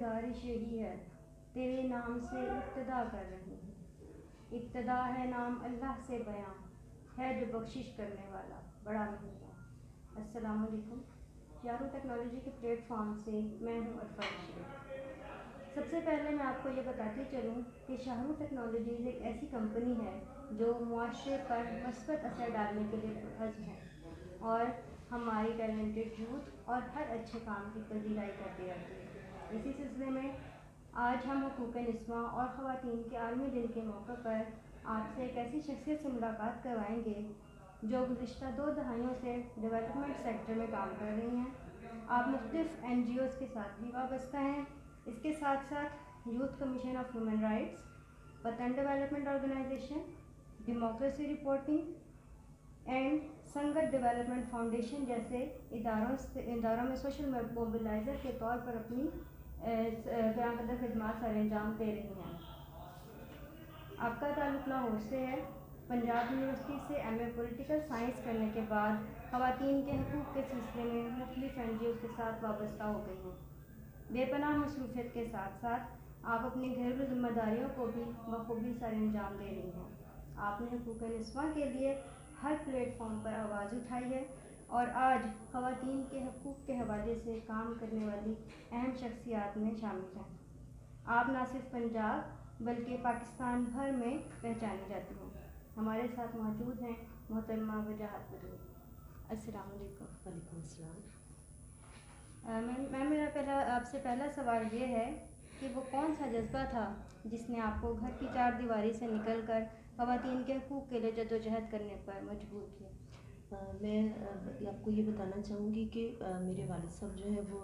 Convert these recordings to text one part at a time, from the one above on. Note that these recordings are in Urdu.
گزارش یہی ہے، تیرے نام سے ابتدا کر رہی ہوں. ابتدا ہے نام اللہ سے بیاں، ہے جو بخشش کرنے والا بڑا مہربان. السلام علیکم. یارو ٹیکنالوجی کے پلیٹ فارم سے میں ہوں عرفہ رشید. سب سے پہلے میں آپ کو یہ بتاتی چلوں کہ شاہرو ٹیکنالوجیز ایک ایسی کمپنی ہے جو معاشرے پر مثبت اثر ڈالنے کے لیے پرعزم ہے اور ہماری ٹیلنٹڈ یوتھ اور ہر اچھے کام کی پذیرائی کرتی رہتی ہے. اسی سلسلے میں آج ہم حقوق نسواں اور خواتین کے عالمی دن کے موقع پر آپ سے ایک ایسی شخصیت سے ملاقات کروائیں گے جو گزشتہ 2 دہائیوں سے ڈیولپمنٹ سیکٹر میں کام کر رہی ہیں. آپ مختلف NGOs کے ساتھ بھی وابستہ ہیں. اس کے ساتھ ساتھ youth commission of human rights, Watan development organization, democracy reporting and Sangat development foundation جیسے اداروں میں سوشل موبلائزر کے طور پر اپنی گراں قدر خدمات سر انجام دے رہی ہیں. آپ کا تعلق لاہور سے ہے. پنجاب یونیورسٹی سے MA پولیٹیکل سائنس کرنے کے بعد خواتین کے حقوق کے سلسلے میں مختلف NGOs کے ساتھ وابستہ ہو گئی ہیں. بے پناہ مصروفیت کے ساتھ ساتھ آپ اپنی گھریلو ذمہ داریوں کو بھی بخوبی سر انجام دے رہی ہیں. آپ نے حقوق نسواں کے لیے ہر پلیٹ فارم پر آواز اٹھائی ہے اور آج خواتین کے حقوق کے حوالے سے کام کرنے والی اہم شخصیات میں شامل ہیں. آپ نہ صرف پنجاب بلکہ پاکستان بھر میں پہچانی جاتی ہیں. ہمارے ساتھ موجود ہیں محترمہ وجاہت بدوی. السلام علیکم. وعلیکم السلام. میم میرا آپ سے پہلا سوال یہ ہے کہ وہ کون سا جذبہ تھا جس نے آپ کو گھر کی 4 دیواری سے نکل کر خواتین کے حقوق کے لیے جدوجہد کرنے پر مجبور کیا؟ میں آپ کو یہ بتانا چاہوں گی کہ میرے والد صاحب جو ہے وہ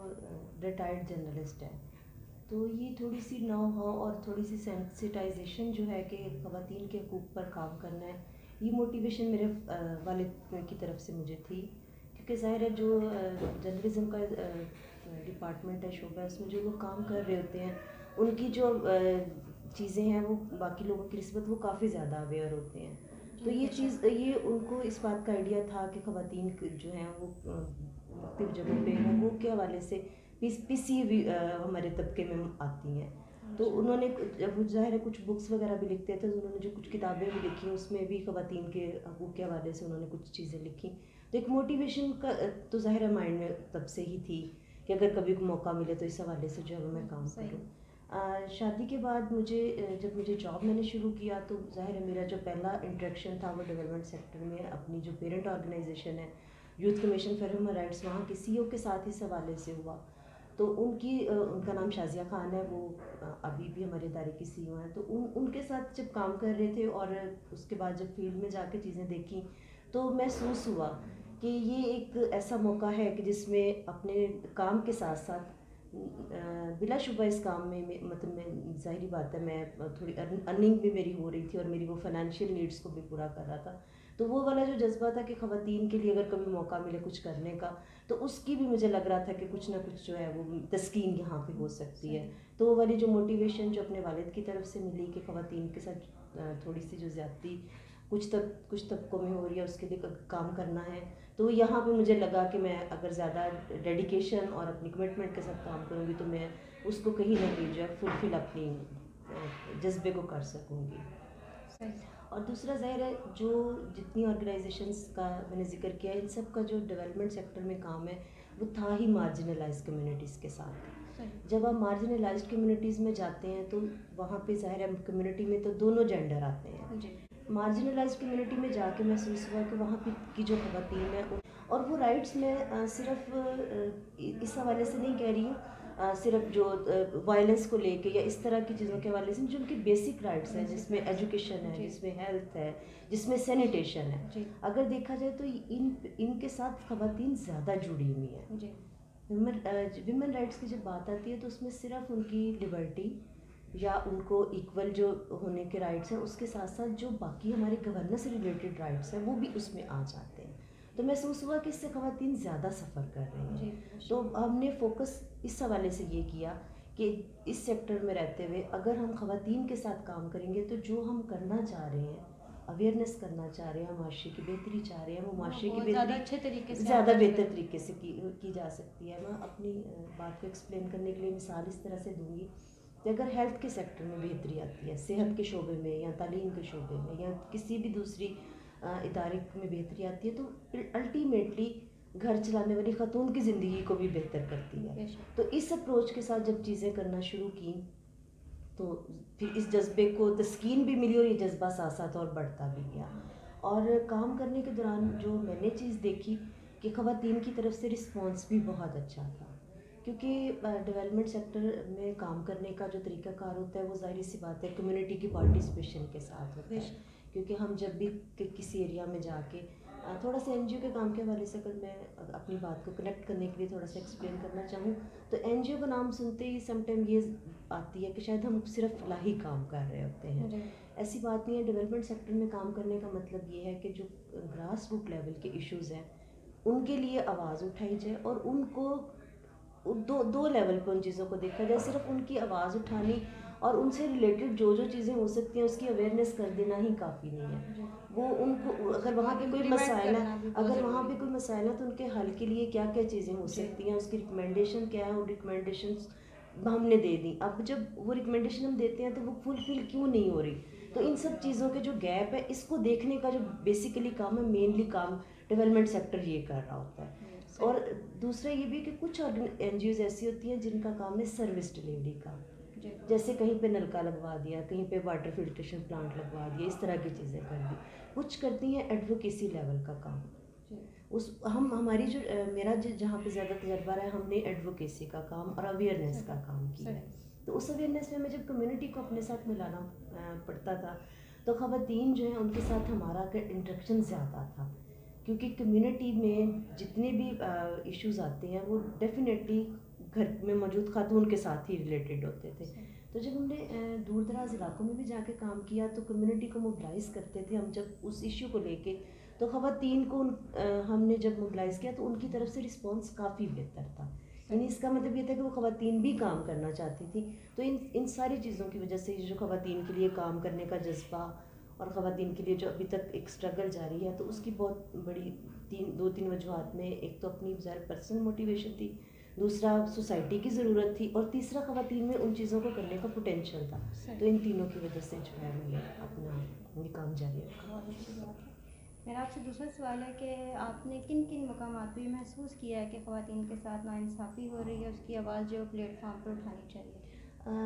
ریٹائرڈ جرنلسٹ ہیں، تو یہ تھوڑی سی نو ہاؤ اور تھوڑی سی سینسٹائزیشن جو ہے کہ خواتین کے حقوق پر کام کرنا ہے، یہ موٹیویشن میرے والد کی طرف سے مجھے تھی. کیونکہ ظاہر ہے جو جرنلزم کا ڈپارٹمنٹ ہے، شعبہ ہے، اس میں جو لوگ کام کر رہے ہوتے ہیں ان کی جو چیزیں ہیں وہ باقی لوگوں کی نسبت وہ کافی زیادہ اویئر ہوتے ہیں. تو یہ ان کو اس بات کا آئیڈیا تھا کہ خواتین جو ہیں وہ مختلف جگہوں پہ حقوق کے حوالے سے پسی ہوئی ہمارے طبقے میں آتی ہیں. تو انہوں نے جب ظاہر ہے کچھ بکس وغیرہ بھی لکھتے تھے، تو انہوں نے جو کچھ کتابیں بھی لکھی اس میں بھی خواتین کے حقوق کے حوالے سے انہوں نے کچھ چیزیں لکھی. تو ایک موٹیویشن کا تو ظاہر ہے مائنڈ میں تب سے ہی تھی کہ اگر کبھی کو موقع ملے تو اس حوالے سے جو ہے میں کام کروں. شادی کے بعد جب مجھے جاب میں نے شروع کیا تو ظاہر ہے میرا جو پہلا انٹریکشن تھا وہ ڈیولپمنٹ سیکٹر میں اپنی جو پیرنٹ آرگنائزیشن ہے youth commission for human rights, وہاں کے CEO کے ساتھ اس حوالے سے ہوا. تو ان کا نام شازیہ خان ہے، وہ ابھی بھی ہمارے ادارے کی CEO ہیں. تو ان کے ساتھ جب کام کر رہے تھے اور اس کے بعد جب فیلڈ میں جا کے چیزیں دیکھیں تو محسوس ہوا کہ یہ ایک ایسا موقع ہے کہ جس میں اپنے کام کے ساتھ ساتھ بلا شبہ اس کام میں مطلب میں ظاہری بات ہے میں تھوڑی ارننگ بھی میری ہو رہی تھی اور میری وہ فائنینشیل نیڈس کو بھی پورا کر رہا تھا. تو وہ والا جو جذبہ تھا کہ خواتین کے لیے اگر کبھی موقع ملے کچھ کرنے کا تو اس کی بھی مجھے لگ رہا تھا کہ کچھ نہ کچھ جو ہے وہ تسکین یہاں پہ ہو سکتی ہے. تو وہ والی جو موٹیویشن جو اپنے والد کی طرف سے ملی کہ خواتین کے ساتھ تھوڑی سی جو زیادتی کچھ طبقوں میں ہو رہی ہے اس کے لیے کام کرنا ہے، تو یہاں پہ مجھے لگا کہ میں اگر زیادہ ڈیڈیکیشن اور اپنی کمٹمنٹ کے ساتھ کام کروں گی تو میں اس کو کہیں نہ کہیں جو ہے فلفل اپنی جذبے کو کر سکوں گی. اور دوسرا ظاہر ہے جو جتنی آرگنائزیشنس کا میں نے ذکر کیا ان سب کا جو ڈیولپمنٹ سیکٹر میں کام ہے وہ تھا ہی مارجنلائز کمیونٹیز کے ساتھ. جب آپ مارجنلائزڈ کمیونٹیز میں جاتے ہیں تو وہاں پہ ظاہر ہے کمیونٹی میں تو دونوں جینڈر آتے ہیں. مارجنلائزڈ کمیونٹی میں جا کے محسوس ہوا کہ وہاں کی جو خواتین ہیں اور وہ رائٹس میں صرف اس حوالے سے نہیں کہہ رہی ہوں صرف جو وائلنس کو لے کے یا اس طرح کی چیزوں کے حوالے سے، جو ان کی بیسک رائٹس ہیں جس میں ایجوکیشن ہے، جس میں ہیلتھ ہے، جس میں سینیٹیشن ہے، اگر دیکھا جائے تو ان کے ساتھ خواتین زیادہ جڑی ہوئی ہیں. ویمن رائٹس کی جب بات آتی ہے تو اس میں صرف ان کی لبرٹی یا ان کو ایکول جو ہونے کے رائٹس ہیں اس کے ساتھ ساتھ جو باقی ہمارے گورننس سے ریلیٹڈ رائٹس ہیں وہ بھی اس میں آ جاتے ہیں. تو محسوس ہوا کہ اس سے خواتین زیادہ سفر کر رہی ہیں. تو ہم نے فوکس اس حوالے سے یہ کیا کہ اس سیکٹر میں رہتے ہوئے اگر ہم خواتین کے ساتھ کام کریں گے تو جو ہم کرنا چاہ رہے ہیں اویئرنیس کرنا چاہ رہے ہیں، معاشرے کی بہتری چاہ رہے ہیں، وہ معاشرے کی زیادہ بہتری اچھے طریقے سے زیادہ بہتر طریقے سے کی جا سکتی ہے. میں اپنی بات کو ایکسپلین کرنے کے لیے مثال اس طرح سے دوں گی کہ اگر ہیلتھ کے سیکٹر میں بہتری آتی ہے، صحت کے شعبے میں یا تعلیم کے شعبے میں یا کسی بھی دوسری ادارے میں بہتری آتی ہے، تو الٹیمیٹلی گھر چلانے والی خاتون کی زندگی کو بھی بہتر کرتی ہے. تو اس اپروچ کے ساتھ جب چیزیں کرنا شروع کی تو پھر اس جذبے کو تسکین بھی ملی اور یہ جذبہ ساتھ ساتھ اور بڑھتا بھی گیا. اور کام کرنے کے دوران جو میں نے چیز دیکھی کہ خواتین کی طرف سے رسپانس بھی بہت اچھا تھا، کیونکہ ڈیولپمنٹ سیکٹر میں کام کرنے کا جو طریقہ کار ہوتا ہے وہ ظاہر سی بات ہے کمیونٹی کی پارٹیسپیشن کے ساتھ ہوتا ہے. کیونکہ ہم جب بھی کسی ایریا میں جا کے تھوڑا سا این جی او کے کام کے حوالے سے اگر میں اپنی بات کو کنیکٹ کرنے کے لیے تھوڑا سا ایکسپلین کرنا چاہوں تو این جی او کا نام سنتے ہی سم ٹائم یہ آتی ہے کہ شاید ہم صرف فلاحی کام کر رہے ہوتے ہیں. ایسی بات نہیں ہے. ڈیولپمنٹ سیکٹر میں کام کرنے کا مطلب یہ ہے کہ جو گراس روٹ لیول کے ایشوز ہیں ان کے لیے آواز اٹھائی جائے اور ان کو دو لیول پہ ان چیزوں کو دیکھا جائے. صرف ان کی آواز اٹھانی اور ان سے ریلیٹڈ جو چیزیں ہو سکتی ہیں اس کی اویئرنیس کر دینا ہی کافی نہیں ہے. وہ ان کو اگر وہاں پہ کوئی مسائل ہے تو ان کے حل کے لیے کیا کیا چیزیں ہو سکتی ہیں، اس کی ریکمنڈیشن کیا ہے، وہ ریکمنڈیشنز ہم نے دے دیں. اب جب وہ ریکمنڈیشن ہم دیتے ہیں تو وہ فلفل کیوں نہیں ہو رہی، تو ان سب چیزوں کے جو گیپ ہے اس کو دیکھنے کا جو بیسیکلی کام ہے، مینلی کام ڈیولپمنٹ سیکٹر یہ کر رہا ہوتا ہے. اور دوسرا یہ بھی کہ کچھ این جی اوز ایسی ہوتی ہیں جن کا کام ہے سروس ڈلیوری کا، جیسے کہیں پہ نلکا لگوا دیا، کہیں پہ واٹر فلٹریشن پلانٹ لگوا دیا، اس طرح کی چیزیں کر دی. کچھ کرتی ہیں ایڈوکیسی لیول کا کام. ہماری جو میرا جہاں پہ زیادہ تجربہ رہا ہے، ہم نے ایڈوکیسی کا کام اور اویئرنیس کا کام کیا ہے. تو اس اویئرنیس میں جب کمیونٹی کو اپنے ساتھ ملانا پڑتا تھا تو خواتین جو ہیں ان کے ساتھ ہمارا انٹریکشن زیادہ تھا، کیونکہ کمیونٹی میں جتنے بھی ایشوز آتے ہیں وہ ڈیفینیٹلی گھر میں موجود خاتون کے ساتھ ہی ریلیٹڈ ہوتے تھے. تو جب ہم نے دور دراز علاقوں میں بھی جا کے کام کیا تو کمیونٹی کو موبلائز کرتے تھے ہم جب اس ایشو کو لے کے، تو خواتین کو ہم نے جب موبلائز کیا تو ان کی طرف سے رسپانس کافی بہتر تھا. یعنی اس کا مطلب یہ تھا کہ وہ خواتین بھی کام کرنا چاہتی تھی. تو ان ساری چیزوں کی وجہ سے جو خواتین کے لیے کام کرنے کا جذبہ اور خواتین کے لیے جو ابھی تک ایک اسٹرگل جاری ہے، تو اس کی بہت بڑی دو تین وجوہات میں، ایک تو اپنی ظاہر پرسنل موٹیویشن تھی، دوسرا سوسائٹی کی ضرورت تھی، اور تیسرا خواتین میں ان چیزوں کو کرنے کا پوٹینشیل تھا. تو ان تینوں کی وجہ سے جو ہے میں نے اپنا یہ کام جاری رکھا. بہت اچھی بات ہے. میرا آپ سے دوسرا سوال ہے کہ آپ نے کن کن مقامات پہ یہ محسوس کیا ہے کہ خواتین کے ساتھ ناانصافی ہو رہی ہے، اس کی آواز جو پلیٹ فارم پر اٹھانی چاہیے؟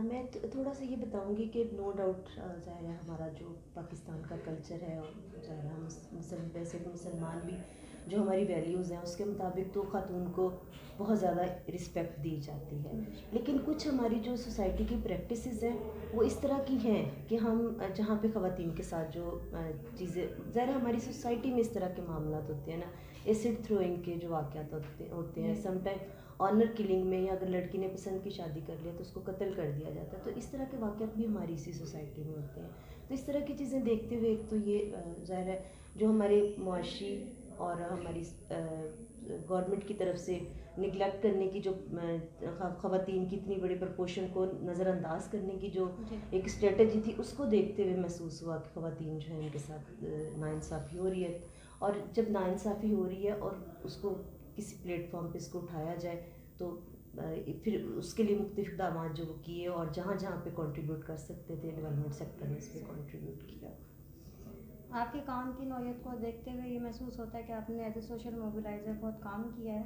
میں تھوڑا سا یہ بتاؤں گی کہ نو ڈاؤٹ ظاہر ہے ہمارا جو پاکستان کا کلچر ہے، اور ظاہر ہے ہم ویسے بھی مسلمان بھی جو ہماری ویلیوز ہیں اس کے مطابق تو خاتون کو بہت زیادہ رسپیکٹ دی جاتی ہے. لیکن کچھ ہماری جو سوسائٹی کی پریکٹسز ہیں وہ اس طرح کی ہیں کہ ہم جہاں پہ خواتین کے ساتھ جو چیزیں، ظاہر ہماری سوسائٹی میں اس طرح کے معاملات ہوتے ہیں نا، ایسڈ تھروئنگ کے جو واقعات ہوتے ہیں، سم ٹائم آنر کلنگ میں، یا اگر لڑکی نے پسند کی شادی کر لیا تو اس کو قتل کر دیا جاتا ہے. تو اس طرح کے واقعات بھی ہماری اسی سوسائٹی میں ہوتے ہیں. تو اس طرح کی چیزیں دیکھتے ہوئے ایک تو یہ ظاہر ہے جو ہمارے معاشی اور ہماری گورنمنٹ کی طرف سے نگلیکٹ کرنے کی، جو خواتین کی اتنی بڑی پرپورشن کو نظر انداز کرنے کی جو ایک اسٹریٹجی تھی، اس کو دیکھتے ہوئے محسوس ہوا کہ خواتین جو ہیں ان کے ساتھ ناانصافی ہو رہی ہے. اور جب ناانصافی ہو رہی ہے اور اس کو کسی پلیٹ فارم پہ اس کو اٹھایا جائے تو پھر اس کے لیے مختلف اقدامات جو کیے اور جہاں جہاں پہ کنٹریبیوٹ کر سکتے تھے ڈیولپمنٹ سیکٹر نے اس پہ کنٹریبیوٹ کیا. آپ کے کام کی نوعیت کو دیکھتے ہوئے یہ محسوس ہوتا ہے کہ آپ نے ایز اے سوشل موبلائزر بہت کام کیا ہے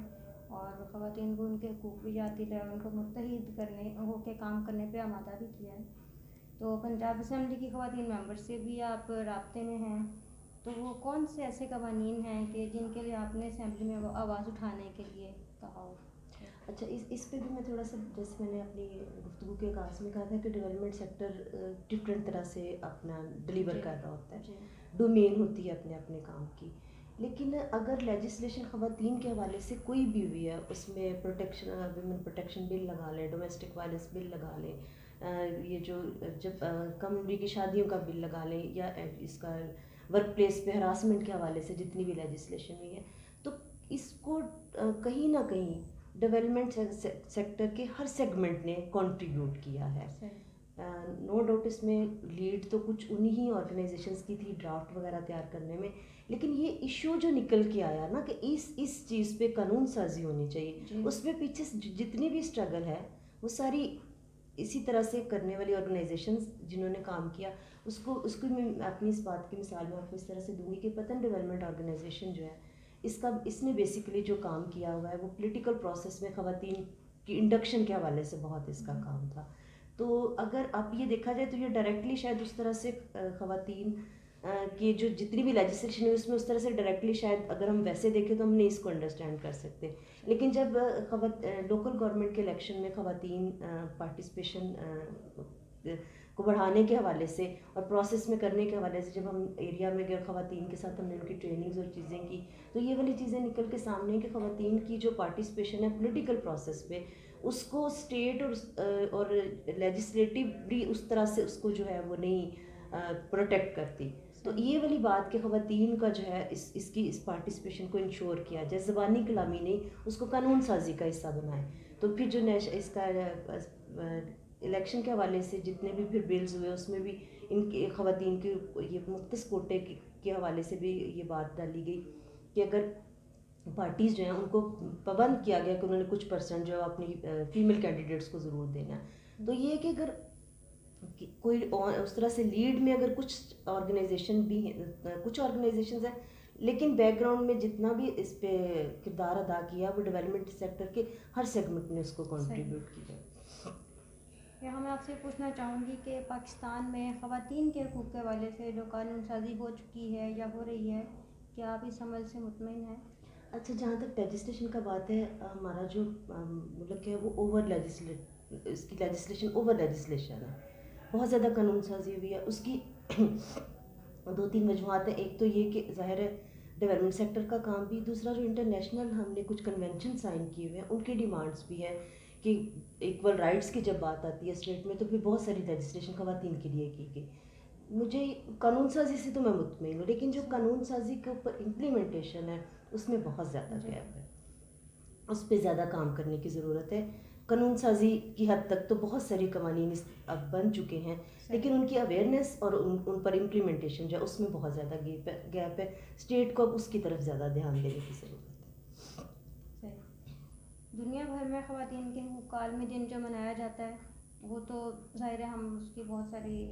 اور خواتین کو ان کے حقوق بھی یاد دلایا اور ان کو متحد کرنے ہو کے کام کرنے پہ آمادہ بھی کیا ہے. تو پنجاب اسمبلی کی خواتین ممبر سے بھی آپ رابطے میں ہیں، تو وہ کون سے ایسے قوانین ہیں کہ جن کے لیے آپ نے اسمبلی میں آواز اٹھانے کے لیے کہا ہو؟ اچھا، اس پہ بھی میں تھوڑا سا، جیسے میں نے اپنی گفتگو کے آغاز میں کہا تھا کہ ڈیولپمنٹ سیکٹر ڈفرینٹ طرح سے اپنا ڈلیور کر رہا ہوتا ہے، ڈومین ہوتی ہے اپنے اپنے کام کی. لیکن اگر لیجسلیشن خواتین کے حوالے سے کوئی بھی ہوئی ہے، اس میں پروٹیکشن، ویمن پروٹیکشن بل لگا لیں، ڈومیسٹک وائلنس بل لگا لیں، یہ جو جب کم عمری کی شادیوں کا بل لگا لیں، یا اس کا ورک پلیس پہ ہراسمنٹ کے حوالے سے جتنی بھی لیجسلیشن ہوئی ہے، تو اس کو کہیں نہ کہیں ڈیولپمنٹ سیکٹر کے ہر سیگمنٹ نے کنٹریبیوٹ کیا ہے. نو ڈاؤٹ اس میں لیڈ تو کچھ انہی ہی آرگنائزیشنس کی تھی ڈرافٹ وغیرہ تیار کرنے میں، لیکن یہ ایشو جو نکل کے آیا نا کہ اس چیز پہ قانون سازی ہونی چاہیے، اس میں پیچھے جتنی بھی اسٹرگل ہے وہ ساری اسی طرح سے کرنے والی آرگنائزیشنز جنہوں نے کام کیا، اس کو میں اپنی اس بات کی مثال میں آپ کو اس طرح سے دوں گی کہ پتن ڈیولپمنٹ آرگنائزیشن جو ہے اس نے بیسیکلی جو کام کیا ہوا ہے وہ پولیٹیکل پروسیس میں خواتین کی انڈکشن کے حوالے سے بہت اس کا کام تھا. تو اگر آپ یہ دیکھا جائے تو یہ ڈائریکٹلی شاید اس طرح سے خواتین کی جو جتنی بھی لیجسلیشن ہے اس میں اس طرح سے ڈائریکٹلی شاید اگر ہم ویسے دیکھیں تو ہم نہیں اس کو انڈرسٹینڈ کر سکتے، لیکن جب لوکل گورنمنٹ کے الیکشن میں خواتین پارٹیسپیشن کو بڑھانے کے حوالے سے اور پروسیس میں کرنے کے حوالے سے جب ہم ایریا میں گئے خواتین کے ساتھ ہم نے ان کی ٹریننگز اور چیزیں کی تو یہ والی چیزیں نکل کے سامنے کہ خواتین کی جو پارٹیسپیشن ہے پولیٹیکل پروسیس پہ اس کو اسٹیٹ اور لیجسلیٹولی اس طرح سے اس کو جو ہے وہ نہیں پروٹیکٹ کرتی. تو یہ والی بات کہ خواتین کا جو ہے اس پارٹیسپیشن کو انشور کیا جائے، زبانی کلامی نہیں، اس کو قانون سازی کا حصہ بنائے. تو پھر جو اس کا الیکشن کے حوالے سے جتنے بھی پھر بلز ہوئے اس میں بھی ان کے خواتین کے یہ مختص کوٹے کے حوالے سے بھی یہ بات ڈالی گئی کہ اگر پارٹیز جو ہیں ان کو پابند کیا گیا کہ انہوں نے کچھ پرسنٹ جو ہے اپنی فیمیل کینڈیڈیٹس کو ضرور دینا ہے. تو یہ کہ اگر کوئی اس طرح سے لیڈ میں اگر کچھ آرگنائزیشن بھی ہیں، کچھ آرگنائزیشنز ہیں، لیکن بیک گراؤنڈ میں جتنا بھی اس پہ کردار ادا کیا وہ ڈیولپمنٹ سیکٹر کے ہر سیگمنٹ نے اس کو کنٹریبیوٹ کیا. یہاں میں آپ سے پوچھنا چاہوں گی کہ پاکستان میں خواتین کے حقوق کے حوالے سے جو قانون سازی ہو چکی ہے یا ہو رہی ہے، کیا آپ اس عمل سے مطمئن ہیں؟ اچھا، جہاں تک لیجسلیشن کا بات ہے، ہمارا جو ملک ہے وہ اس کی لیجسلیشن اوور لیجسلیشن ہے، بہت زیادہ قانون سازی ہوئی ہے. اس کی دو تین وجوہات ہیں. ایک تو یہ کہ ظاہر ہے ڈیولپمنٹ سیکٹر کا کام بھی، دوسرا جو انٹرنیشنل ہم نے کچھ کنونشن سائن کیے ہوئے ہیں ان کی ڈیمانڈس بھی ہیں کہ ایکول رائٹس کی جب بات آتی ہے اسٹیٹ میں تو پھر بہت ساری لیجسلیشن خواتین کے لیے کی گئی. مجھے قانون سازی سے تو میں مطمئن ہوں، لیکن جو قانون سازی کے اوپر امپلیمنٹیشن ہے اس میں بہت زیادہ گیپ ہے، اس پہ زیادہ کام کرنے کی ضرورت ہے. قانون سازی کی حد تک تو بہت ساری قوانین اب بن چکے ہیں، لیکن ان کی اویئرنیس اور ان پر امپلیمنٹیشن جو ہے اس میں بہت زیادہ گیپ ہے. اسٹیٹ کو اب اس کی طرف زیادہ دھیان دینے کی ضرورت ہے. دنیا بھر میں خواتین کے حقوق کا عالمی دن جو منایا جاتا ہے وہ تو ظاہر ہے ہم اس کی بہت ساری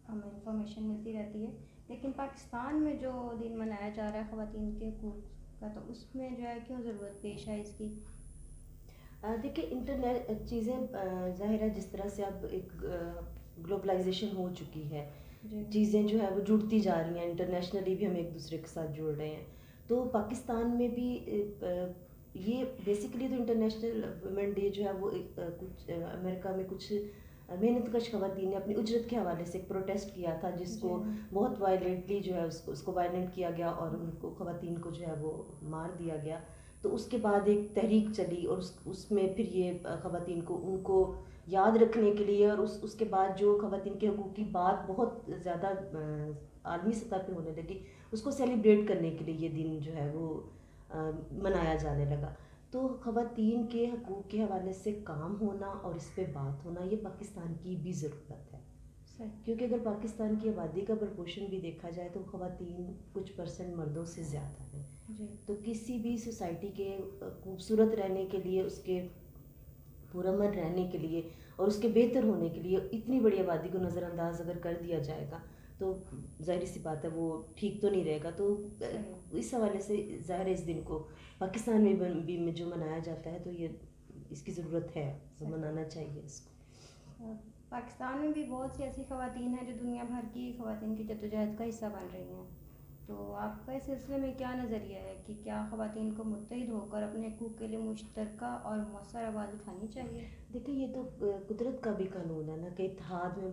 ہمیں انفارمیشن ملتی رہتی ہے، لیکن پاکستان میں جو دن منایا جا رہا ہے خواتین کے حقوق کا تو اس میں جو ہے کیوں ضرورت پیش ہے اس کی؟ دیکھیں انٹرنیٹ چیزیں ظاہر ہے جس طرح سے اب ایک گلوبلائزیشن ہو چکی ہے، چیزیں جو ہے وہ جڑتی جا رہی ہیں، انٹرنیشنلی بھی ہم ایک دوسرے کے ساتھ جڑ رہے ہیں. تو پاکستان میں بھی یہ بیسیکلی تو انٹرنیشنل ویمن ڈے جو ہے وہ کچھ امریکہ میں کچھ محنت کش خواتین نے اپنی اجرت کے حوالے سے ایک پروٹیسٹ کیا تھا جس کو بہت وائلنٹلی جو ہے اس کو وائلنٹ کیا گیا اور ان کو خواتین کو جو ہے وہ مار دیا گیا. تو اس کے بعد ایک تحریک چلی اور اس میں پھر یہ خواتین کو ان کو یاد رکھنے کے لیے اور اس کے بعد جو خواتین کے حقوق کی بات بہت زیادہ عالمی سطح پہ ہونے لگی، اس کو سیلیبریٹ کرنے کے لیے یہ دن جو ہے وہ منایا جانے لگا. تو خواتین کے حقوق کے حوالے سے کام ہونا اور اس پہ بات ہونا یہ پاکستان کی بھی ضرورت ہے، کیونکہ اگر پاکستان کی آبادی کا پرپورشن بھی دیکھا جائے تو خواتین کچھ پرسنٹ مردوں سے زیادہ ہیں. تو کسی بھی سوسائٹی کے خوبصورت رہنے کے لیے، اس کے پرامن رہنے کے لیے اور اس کے بہتر ہونے کے لیے اتنی بڑی آبادی کو نظر انداز اگر کر دیا جائے گا تو ظاہر سی بات ہے وہ ٹھیک تو نہیں رہے گا. تو اس حوالے سے ظاہر اس دن کو پاکستان میں بھی جو منایا جاتا ہے تو یہ اس کی ضرورت ہے، منانا چاہیے اس کو. پاکستان میں بھی بہت سی ایسی خواتین ہیں جو دنیا بھر کی خواتین کی جدوجہد کا حصہ بن رہی ہیں، تو آپ کا اس سلسلے میں کیا نظریہ ہے کہ کیا خواتین کو متحد ہو کر اپنے حقوق کے لیے مشترکہ اور مؤثر آواز اٹھانی چاہیے؟ دیکھیں یہ تو قدرت کا بھی قانون ہے نا کہ اتحاد میں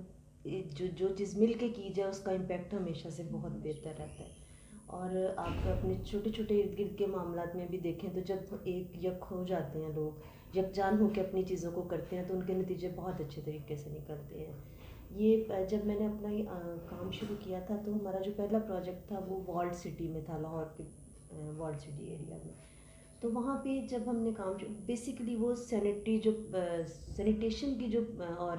جو چیز مل کے کی جائے اس کا امپیکٹ ہمیشہ سے بہت بہتر رہتا ہے. اور آپ اپنے چھوٹے چھوٹے ارد گرد کے معاملات میں بھی دیکھیں تو جب ایک یک ہو جاتے ہیں لوگ، یکجان ہو کے اپنی چیزوں کو کرتے ہیں تو ان کے نتیجے بہت اچھے طریقے سے نکلتے ہیں. یہ جب میں نے اپنا کام شروع کیا تھا تو ہمارا جو پہلا پروجیکٹ تھا وہ والڈ سٹی میں تھا، لاہور کے والڈ سٹی ایریا میں. تو وہاں پہ جب ہم نے کام بیسیکلی وہ سینیٹیشن کی جو اور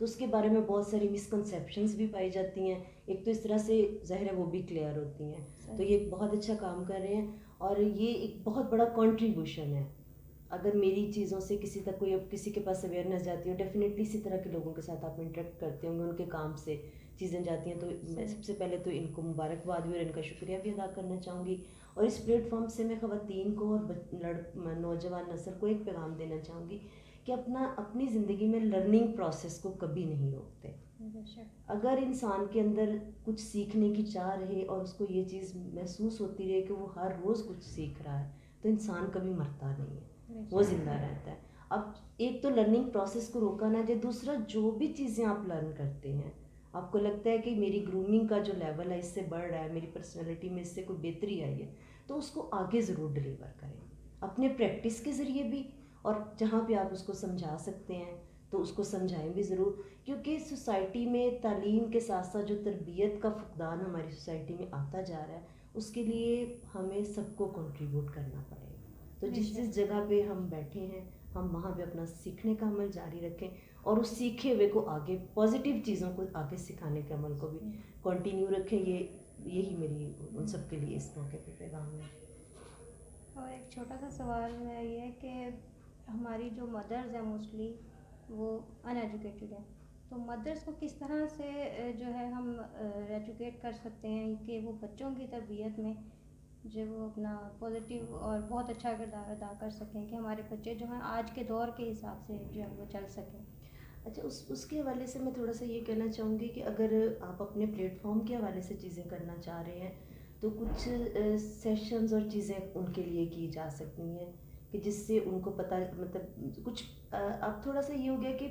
تو اس کے بارے میں بہت ساری مسکنسیپشنز بھی پائی جاتی ہیں. ایک تو اس طرح سے ظاہر ہے وہ بھی کلیئر ہوتی ہیں. تو یہ ایک بہت اچھا کام کر رہے ہیں اور یہ ایک بہت بڑا کنٹریبیوشن ہے. اگر میری چیزوں سے کسی تک کوئی کسی کے پاس اویئرنیس جاتی ہے، ڈیفینیٹلی اسی طرح کے لوگوں کے ساتھ آپ انٹریکٹ کرتے ہوں گے، ان کے کام سے چیزیں جاتی ہیں. تو میں سب سے پہلے تو ان کو مبارکباد بھی اور ان کا شکریہ بھی ادا کرنا چاہوں گی. اور اس پلیٹ فارم سے میں خواتین کو اور نوجوان نسل کو ایک پیغام دینا چاہوں گی کہ اپنی زندگی میں لرننگ پروسیس کو کبھی نہیں روکتے. اگر انسان کے اندر کچھ سیکھنے کی چاہ رہے اور اس کو یہ چیز محسوس ہوتی رہے کہ وہ ہر روز کچھ سیکھ رہا ہے، تو انسان کبھی مرتا نہیں ہے، وہ زندہ رہتا ہے. اب ایک تو لرننگ پروسیس کو روکا نہ جائے. دوسرا، جو بھی چیزیں آپ لرن کرتے ہیں، آپ کو لگتا ہے کہ میری گرومنگ کا جو لیول ہے اس سے بڑھ رہا ہے، میری پرسنالٹی میں اس سے کوئی بہتری آئی ہے، تو اس کو آگے ضرور ڈلیور کریں، اپنے پریکٹس کے ذریعے بھی. اور جہاں پہ آپ اس کو سمجھا سکتے ہیں تو اس کو سمجھائیں بھی ضرور. کیونکہ سوسائٹی میں تعلیم کے ساتھ ساتھ جو تربیت کا فقدان ہماری سوسائٹی میں آتا جا رہا ہے، اس کے لیے ہمیں سب کو کنٹریبیوٹ کرنا پڑے گا. تو جس جگہ پہ ہم بیٹھے ہیں، ہم وہاں پہ اپنا سیکھنے کا عمل جاری رکھیں اور اس سیکھے ہوئے کو آگے پازیٹیو چیزوں کو آگے سکھانے کے عمل کو بھی کنٹینیو رکھیں. یہی میری ان سب کے لیے اس موقع پہ پیغام ہے. اور ایک چھوٹا سا سوال ہے یہ ہے کہ ہماری جو مدرز ہیں موسٹلی وہ ان ایجوکیٹڈ ہیں، تو مدرس کو کس طرح سے جو ہے ہم ایجوکیٹ کر سکتے ہیں کہ وہ بچوں کی تربیت میں جو وہ اپنا پازیٹیو اور بہت اچھا کردار ادا کر سکیں کہ ہمارے بچے جو ہیں آج کے دور کے حساب سے جو ہے وہ چل سکیں. اچھا، اس کے حوالے سے میں تھوڑا سا یہ کہنا چاہوں گی کہ اگر آپ اپنے پلیٹ فارم کے حوالے سے چیزیں کرنا چاہ رہے ہیں تو کچھ سیشنز اور چیزیں ان کے لیے کی جا سکتی ہیں کہ جس سے ان کو پتہ، مطلب کچھ اب تھوڑا سا یہ ہو گیا کہ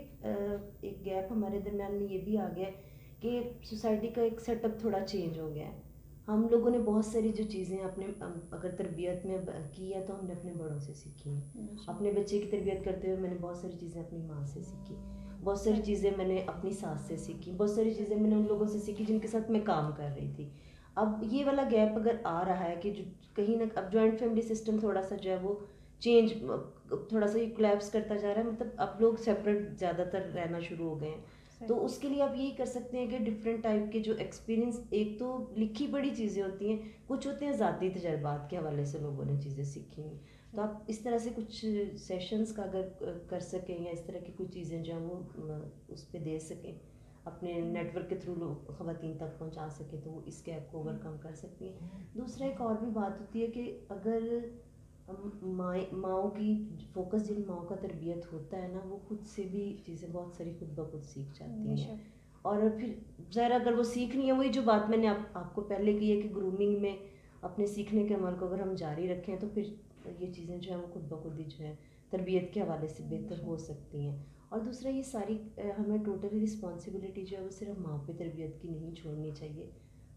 ایک گیپ ہمارے درمیان میں یہ بھی آ گیا ہے کہ سوسائٹی کا ایک سیٹ اپ تھوڑا چینج ہو گیا ہے. ہم لوگوں نے بہت ساری جو چیزیں اپنے اگر تربیت میں کی ہے تو ہم نے اپنے بڑوں سے سیکھی ہیں. اپنے بچے کی تربیت کرتے ہوئے میں نے بہت ساری چیزیں اپنی ماں سے سیکھی، بہت ساری چیزیں میں نے اپنی ساس سے سیکھی، بہت ساری چیزیں میں نے ان لوگوں سے سیکھی جن کے ساتھ میں کام کر رہی تھی. اب یہ والا گیپ اگر آ رہا ہے کہ کہیں نہ اب جوائنٹ فیملی سسٹم تھوڑا سا جو ہے وہ چینج، تھوڑا سا یہ کولیپس کرتا جا رہا ہے، مطلب اب لوگ سیپریٹ زیادہ تر رہنا شروع ہو گئے ہیں. تو اس کے لیے آپ یہی کر سکتے ہیں کہ ڈفرینٹ ٹائپ کے جو ایکسپیرینس، ایک تو لکھی پڑھی چیزیں ہوتی ہیں، کچھ ہوتے ہیں ذاتی تجربات کے حوالے سے لوگوں نے چیزیں سیکھی ہیں. تو آپ اس طرح سے کچھ سیشنز کا اگر کر سکیں یا اس طرح کی کچھ چیزیں جو ہیں وہ اس پہ دے سکیں، اپنے نیٹ ورک کے تھرو خواتین تک پہنچا سکیں، تو وہ اس گیپ کو اوور کم کر سکتی ہیں. دوسرا ایک اور بھی بات ہوتی ہے کہ اگر ماؤں کی فوکس جن ماؤں کا تربیت ہوتا ہے نا، وہ خود سے بھی چیزیں بہت ساری خود بخود سیکھ جاتی ہیں. اور پھر ظاہر اگر وہ سیکھ نہیں ہے، وہی جو بات میں نے آپ کو پہلے کی ہے کہ گرومنگ میں اپنے سیکھنے کے عمل کو اگر ہم جاری رکھیں تو پھر یہ چیزیں جو ہیں وہ خود بخود ہی جو ہے تربیت کے حوالے سے بہتر ہو سکتی ہیں. اور دوسرا یہ ساری ہمیں ٹوٹلی رسپانسبلٹی جو ہے وہ صرف ماں پہ تربیت کی نہیں چھوڑنی چاہیے.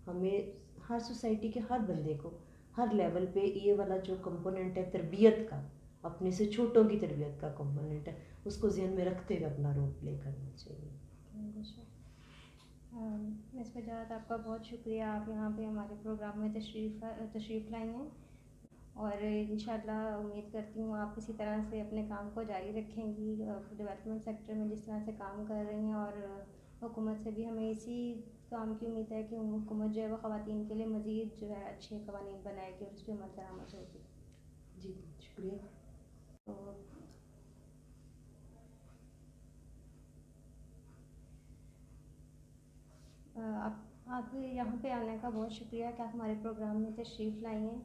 ہمیں ہر سوسائٹی کے ہر بندے کو ہر لیول پہ یہ والا جو کمپوننٹ ہے تربیت کا، اپنے سے چھوٹوں کی تربیت کا کمپوننٹ ہے، اس کو ذہن میں رکھتے ہوئے اپنا رول پلے کرنا چاہیے. مس وجاہت، آپ کا بہت شکریہ، آپ یہاں پہ ہمارے پروگرام میں تشریف لائی ہیں، اور انشاءاللہ امید کرتی ہوں آپ اسی طرح سے اپنے کام کو جاری رکھیں گی ڈیولپمنٹ سیکٹر میں جس طرح سے کام کر رہی ہیں. اور حکومت سے بھی ہمیں اسی کام کی امید ہے کہ حکومت جو ہے وہ خواتین کے لیے مزید جو ہے اچھے قوانین بنائے گی اور اس پہ عمل درآمد ہوگی. جی شکریہ. تو آپ یہاں پہ آنے کا بہت شکریہ کہ آپ ہمارے پروگرام میں تشریف لائی ہیں.